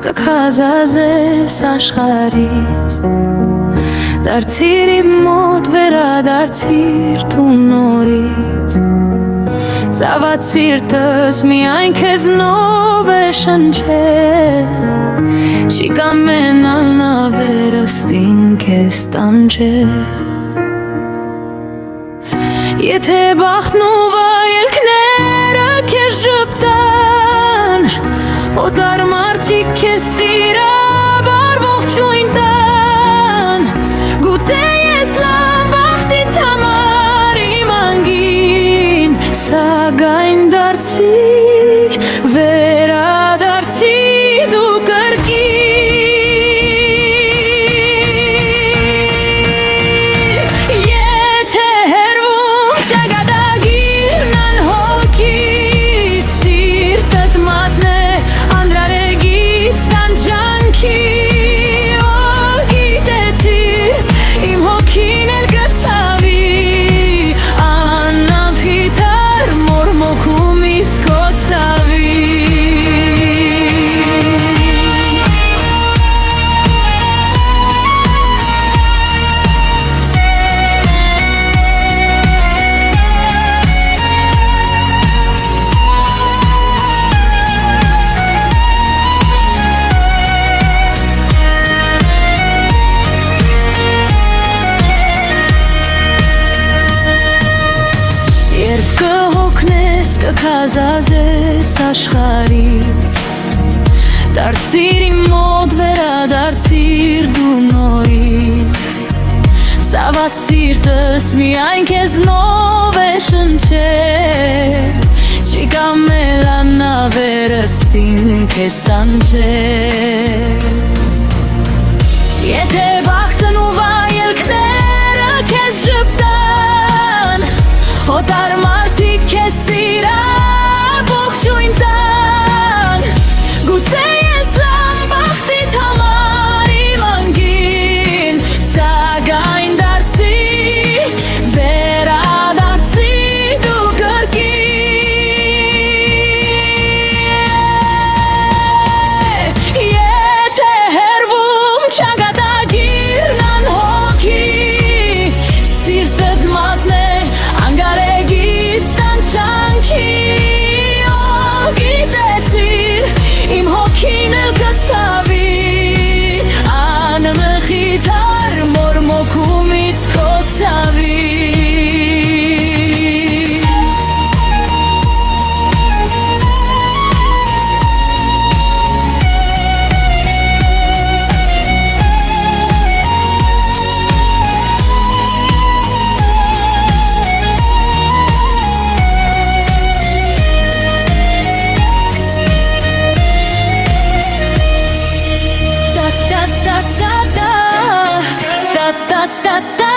կքազազես աշխարից Դարձիր իմ մոտ վերադարձիր դու նորից Ծաված սիրտս միայն քեզնով է շնչել Չի կամենալ նավերստին քեզ տանջել Եթե բախտն ու վայելքները քեզ ժպտան Օտար մարդիկ քեզ սիրաբար ողջույն տան Գուցե ես լավ բախտիդ համար իմ անգին Սակայն դարձի վերադարձի դու կրկին Եթե հեռվում ճակատագիրն անհոգի Սիրտդ մատնե անդրարեգից տանջանքի Գիտեցիր իմ հոգին էլ կցավի Անամփիթար մորմոքումից կոցավի Երբ կհոգնես կքազազես աշխարից Դարձիր իմ մոտ վերադարձիր դու նորից Ծաված սիրտս միայն քեզնով է շնչել Չի կամենալ նավերստին քեզ տանջել Եթե բախտն ու վայելքները քեզ ժպտան Օտար մարդիկ քեզ սիրան ողջույն տան Գուցե ես լավ բախտիդ համար իմ անգին Սակայն դարձի վերադարձի դու կրկին Եթե հեռվում ճակատագիրն անհոգի Սիրտդ մատնե անգարեգից տանջանքի Գիտեցիր իմ հոգին էլ կցավի Անմխիթար մորմոքումից կոցավի Da da da da da da da da da